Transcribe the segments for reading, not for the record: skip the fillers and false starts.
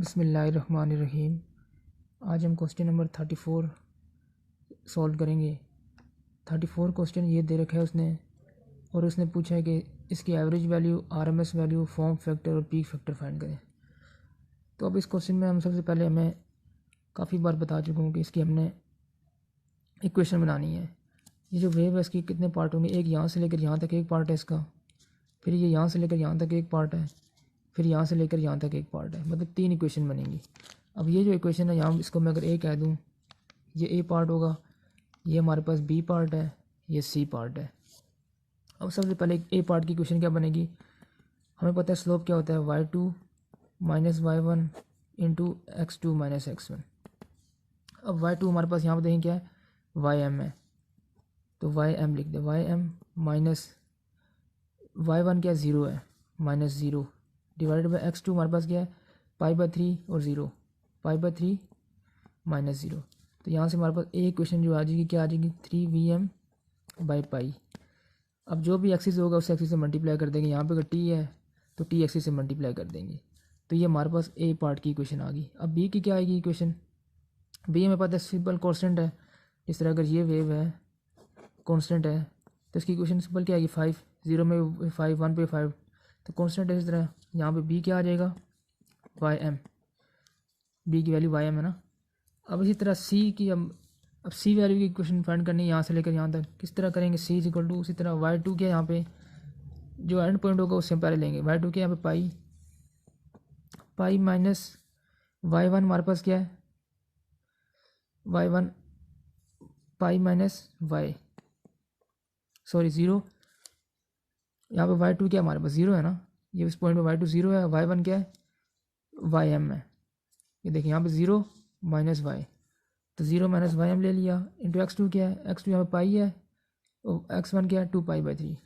बिस्मिल्लाहिर्रहमानिर्रहीम। आज हम क्वेश्चन नंबर 34 सॉल्व करेंगे। 34 क्वेश्चन ये दे रखा है उसने, और उसने पूछा है कि इसकी average value, RMS value, form factor और पीक फैक्टर फाइंड करें। तो अब इस क्वेश्चन में हम सबसे पहले हमें काफ़ी बार बता चुका हूँ कि इसकी हमने इक्वेशन बनानी है। ये जो वेव है इसकी कितने पार्ट होंगे, एक यहाँ से लेकर यहाँ तक एक पार्ट है इसका, फिर ये यहाँ से लेकर यहाँ तक एक पार्ट है, फिर यहाँ से लेकर यहाँ तक एक पार्ट है, मतलब 3 इक्वेशन बनेंगी। अब ये जो इक्वेशन है यहाँ, इसको मैं अगर ए कह दूँ, ये ए पार्ट होगा, ये हमारे पास बी पार्ट है, ये सी पार्ट है। अब सबसे पहले ए पार्ट की इक्वेशन क्या बनेगी, हमें पता है स्लोप क्या होता है, y2 minus y1 into x2 minus x1। अब y2 हमारे पास यहाँ पर देखें क्या है, ym है, तो ym लिख दे, ym माइनस y1 क्या 0 है, माइनस 0 डिवाइडेड बाई x2 हमारे पास क्या है, π/3 और 0, π/3 माइनस 0। तो यहाँ से हमारे पास एक क्वेश्चन जो आ जाएगी, क्या आ जाएगी, 3vm/π। अब जो भी एक्सिस होगा उस एक्सिस से मल्टीप्लाई कर देंगे, यहाँ पे अगर टी है तो टी एक्सिस से मल्टीप्लाई कर देंगे। तो ये हमारे पास ए पार्ट की इक्वेशन आ गई। अब बी की क्या आएगी इक्वेशन, बी हमें पता है सिंपल कॉन्स्टेंट है। इस तरह अगर ये वेव है कॉन्स्टेंट है तो इसकी इक्वेशन सिंपल क्या आएगी, 5, 0 में 5, 1 पे 5, तो कॉन्स्टेंट है। इस तरह यहाँ पे बी क्या आ जाएगा, ym, बी की वैल्यू ym है ना। अब इसी तरह सी की, अब सी वैल्यू की इक्वेशन फाइंड करनी है यहाँ से लेकर यहाँ तक। किस तरह करेंगे, सी इज इक्वल टू, उसी तरह y2 क्या यहाँ पे जो एंड पॉइंट होगा उससे पहले लेंगे, y2 क्या यहाँ पे पाई माइनस y1 हमारे पास क्या है, y1 pi minus y, sorry 0, यहाँ पे y2 क्या हमारे पास 0 है ना, ये इस पॉइंट पे y2 0 है, y1 क्या है, ym है। ये देखिए यहाँ पे 0 माइनस y, तो 0 माइनस ym ले लिया, इंटू x2 क्या है, x2 यहाँ पे पाई है, और x1 क्या है 2π/3,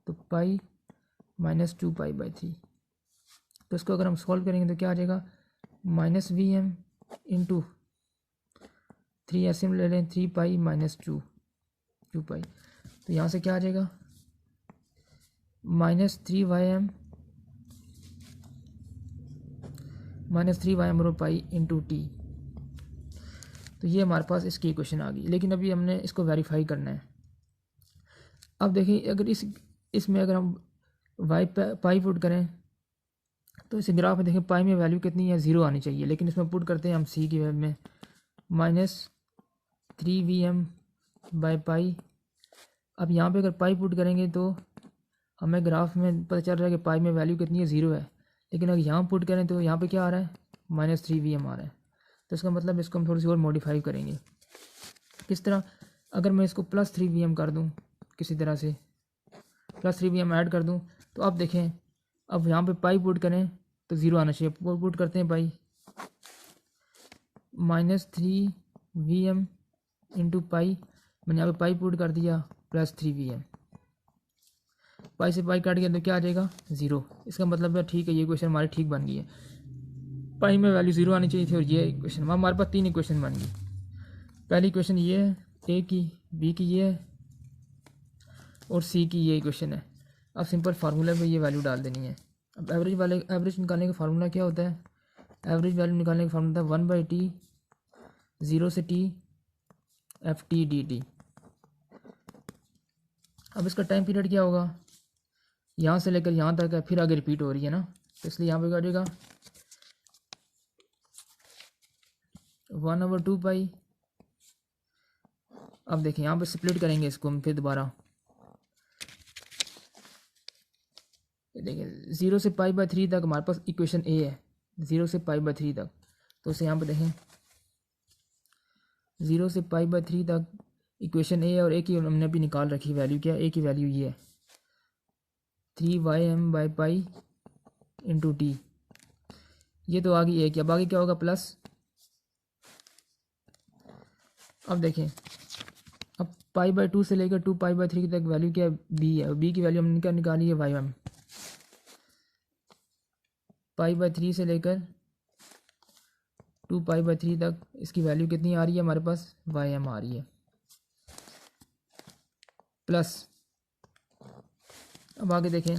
तो पाई माइनस 2π/3। तो इसको अगर हम सॉल्व करेंगे तो क्या आ जाएगा, माइनस vm इंटू 3 ऐसे में ले लें, 3π माइनस 2π, तो यहाँ से क्या आ जाएगा, माइनस 3ym और पाई इंटू टी। तो ये हमारे पास इसकी इक्वेशन आ गई। लेकिन अभी हमने इसको वेरीफाई करना है। अब देखिए अगर इसमें अगर हम पाई पुट करें तो इस ग्राफ में देखें पाई में वैल्यू कितनी है, 0 आनी चाहिए, लेकिन इसमें पुट करते हैं हम सी की वैल्यू में माइनस 3vm/π। अब यहाँ पे अगर पाई पुट करेंगे तो हमें ग्राफ में पता चल रहा है कि पाई में वैल्यू कितनी है, 0 है, लेकिन अगर यहाँ पुट करें तो यहाँ पे क्या आ रहा है, माइनस 3vm आ रहा है। तो इसका मतलब इसको हम थोड़ी सी और मॉडिफाई करेंगे। किस तरह, अगर मैं इसको प्लस 3vm कर दूँ, किसी तरह से प्लस 3vm ऐड कर दूँ, तो अब देखें, अब यहाँ पे पाई पुट करें तो 0 आना चाहिए। पुट करते हैं पाई, माइनस 3vm इंटू पाई, मैंने यहाँ पे पाई पुट कर दिया, प्लस 3vm, पाई से पाई काट गया तो क्या आ जाएगा, 0। इसका मतलब है ठीक है, ये क्वेश्चन हमारी ठीक बन गई है, पाई में वैल्यू 0 आनी चाहिए थी, और ये इक्वेशन हमारे पास 3 इक्वेशन बन गई। पहली इक्वेशन ये है ए की, बी की ये है, और सी की ये इक्वेशन है। अब सिंपल फार्मूला में ये वैल्यू डाल देनी है। अब एवरेज निकालने का फार्मूला क्या होता है, एवरेज वैल्यू निकालने का फार्मूला होता है 1/t 0 से t ft dt। अब इसका टाइम पीरियड क्या होगा, यहाँ से लेकर यहाँ तक है, फिर आगे रिपीट हो रही है ना, तो इसलिए यहाँ पे क्या जाएगा 1/2π। अब देखिए यहाँ पे स्प्लिट करेंगे इसको हम फिर दोबारा, देखिए 0 से π/3 तक हमारे पास इक्वेशन ए है, 0 से π/3 तक, तो उसे यहाँ पे देखें 0 से π/3 तक इक्वेशन ए है, और ए की हमने अभी निकाल रखी वैल्यू, क्या ए की वैल्यू ये है 3ym/π इंटू टी, ये तो आ गई ए की। अब आगे क्या होगा, प्लस, अब देखें अब π/2 से लेकर 2π/3 तक वैल्यू क्या है, बी है, और बी की वैल्यू हमने क्या निकाली है, ym, π/3 से लेकर 2π/3 तक इसकी वैल्यू कितनी आ रही है हमारे पास, ym आ रही है, प्लस, अब आगे देखें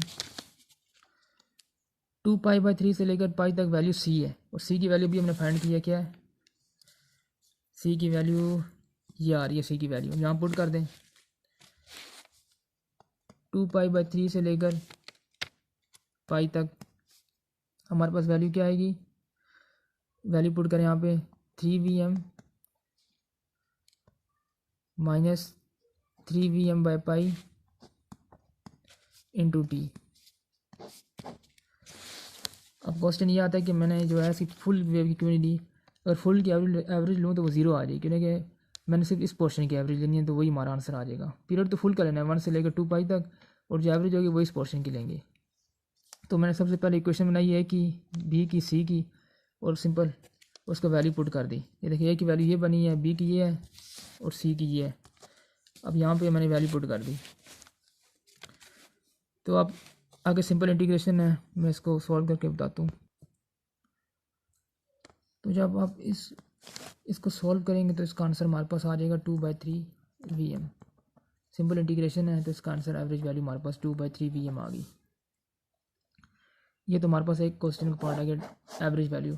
2π/3 से लेकर पाई तक वैल्यू सी है, और सी की वैल्यू भी हमने फाइंड किया, क्या है सी की वैल्यू ये आ रही है, सी की वैल्यू यहाँ पुट कर दें 2π/3 से लेकर पाई तक हमारे पास वैल्यू क्या आएगी, वैल्यू पुट करें यहाँ पे 3Vm minus 3Vm/π into T. अब क्वेश्चन ये आता है कि मैंने जो है सिर्फ फुल वेव की क्यों नहीं ली, अगर फुल की एवरेज लूँ तो वो ज़ीरो आ जाएगी, क्योंकि मैंने सिर्फ इस पोर्शन की एवरेज लेनी है, तो वही हमारा आंसर आ जाएगा। पीरियड तो फुल का लेना है 1 से लेकर 2π तक, और जो एवरेज होगी वही इस पोर्शन की लेंगे। तो मैंने सबसे पहले इक्वेशन बनाई है कि बी की, सी की, और सिंपल उसका वैल्यू पुट कर दी। ये देखिए ए की वैल्यू ये बनी है, बी की ये है और सी की ये है। अब यहाँ पे मैंने वैल्यू पुट कर दी। तो अब आगे सिंपल इंटीग्रेशन है, मैं इसको सॉल्व करके बताता हूँ। तो जब आप इसको सॉल्व करेंगे तो इसका आंसर हमारे पास आ जाएगा 2/3 Vm। सिंपल इंटीग्रेशन है तो इसका आंसर एवरेज वैल्यू हमारे पास 2/3 Vm आ गई। ये तो हमारे पास एक क्वेश्चन का पार्ट आ गया एवरेज वैल्यू।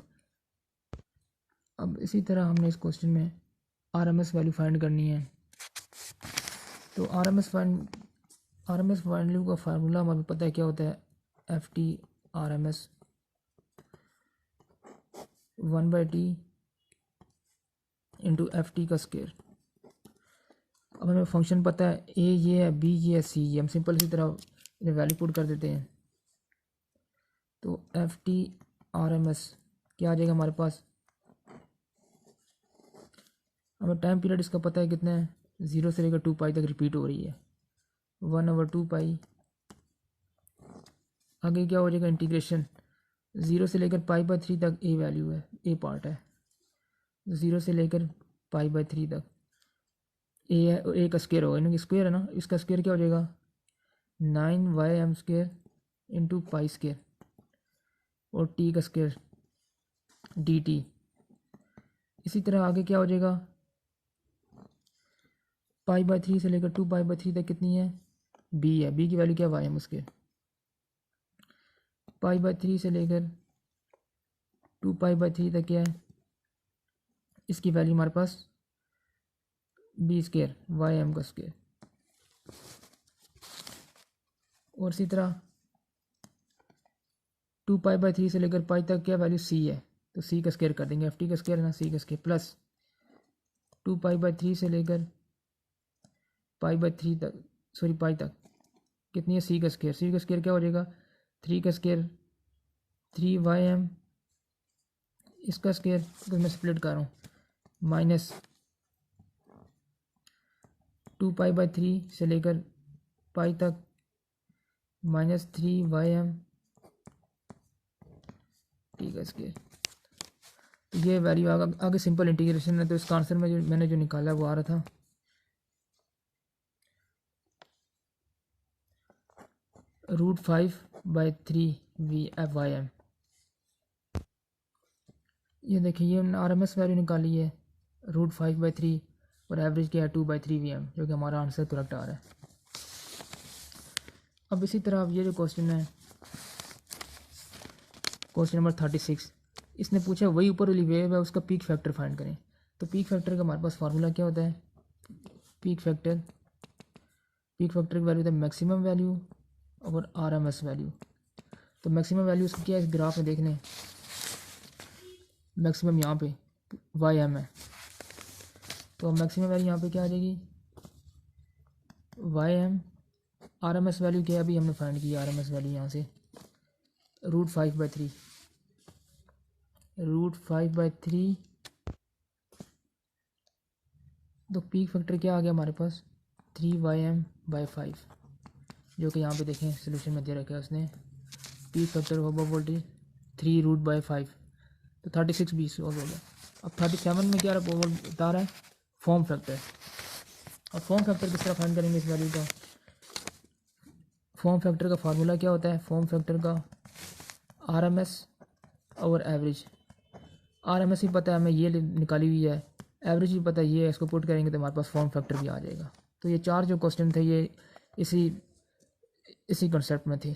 अब इसी तरह हमने इस क्वेश्चन में RMS वैल्यू फाइंड करनी है। तो RMS वैल्यू का फार्मूला हमें पता है क्या होता है, FT RMS 1/T into FT का स्क्वायर। अब हमें फंक्शन पता है ए ये है, बी ये है, सी ये, हम सिंपल इसी तरह इन्हें वैल्यू पुट कर देते हैं। तो FT RMS क्या आ जाएगा हमारे पास, हमें टाइम पीरियड इसका पता है कितना है, 0 से लेकर 2π तक रिपीट हो रही है, 1/2π। आगे क्या हो जाएगा इंटीग्रेशन, 0 से लेकर π/3 तक ए वैल्यू है, ए पार्ट है, 0 से लेकर π/3 तक ए है, ए का स्क्वायर होगा, इनका स्क्वायर है ना, इसका स्क्वायर क्या हो जाएगा 9Ym² इंटू पाई स्क्वायर और टी का स्क्वायर dt। इसी तरह आगे क्या हो जाएगा, π/3 से लेकर 2π/3 तक कितनी है, बी है, बी की वैल्यू क्या है Ym स्क्वायर, π/3 से लेकर 2π/3 तक क्या है, इसकी वैल्यू हमारे पास बी स्क्वायर Ym का स्क्वायर। और इसी तरह 2π/3 से लेकर पाई तक क्या वैल्यू सी है, तो सी का स्क्वायर कर देंगे, FT का स्क्वायर है ना, सी का स्क्वायर प्लस 2π/3 से लेकर π/3 तक, सॉरी पाई तक कितनी है, सी का स्क्वायर, सी का स्क्वायर क्या हो जाएगा 3 का स्क्वायर 3Ym, इसका स्क्वायर तो मैं स्प्लिट कर रहा हूँ, माइनस 2π/3 से लेकर पाई तक माइनस 3Ym टी का स्क्वायर। ये वैल्यू आगे सिंपल इंटीग्रेशन है, तो इसका आंसर में जो मैंने जो निकाला वो आ रहा था √5/3 Ym। ये देखिए ये हमने RMS वैल्यू निकाली है √5/3 और एवरेज क्या है 2/3 Vm, जो कि हमारा आंसर करेक्ट आ रहा है। अब इसी तरह अब ये जो क्वेश्चन है, क्वेश्चन नंबर 36, इसने पूछा वही ऊपर वाली वेव है उसका पीक फैक्टर फाइंड करें। तो पीक फैक्टर का हमारे पास फार्मूला क्या होता है, पीक फैक्टर की वैल्यू होता है मैक्सिमम वैल्यू और RMS वैल्यू। तो मैक्सिमम वैल्यू उसकी क्या है, इस ग्राफ में देख लें, मैक्सिमम यहाँ पे Ym है, तो मैक्सिमम वैल्यू यहाँ पे क्या आ जाएगी Ym। RMS वैल्यू क्या है, अभी हमने फाइंड की RMS वैल्यू यहाँ से √5/3 तो पीक फैक्टर क्या आ गया हमारे पास 3Ym/5, जो कि यहाँ पे देखें सोल्यूशन में दे रखा है उसने, पीक फैक्टर होगा वोल्टेज 3√5, तो 36 भी सॉल्व हो गया। अब 37 में क्या बता रहा है, फॉर्म फैक्टर। और फॉर्म फैक्टर किस तरह फाइंड करेंगे इस वैल्यू का, फॉर्म फैक्टर का फार्मूला क्या होता है, फॉर्म फैक्टर का RMS और एवरेज। RMS ही पता है हमें, ये निकाली हुई है, एवरेज भी पता है ये है, इसको पुट करेंगे तो हमारे पास फॉर्म फैक्टर भी आ जाएगा। तो ये चार जो क्वेश्चन थे ये इसी कंसेप्ट में थे।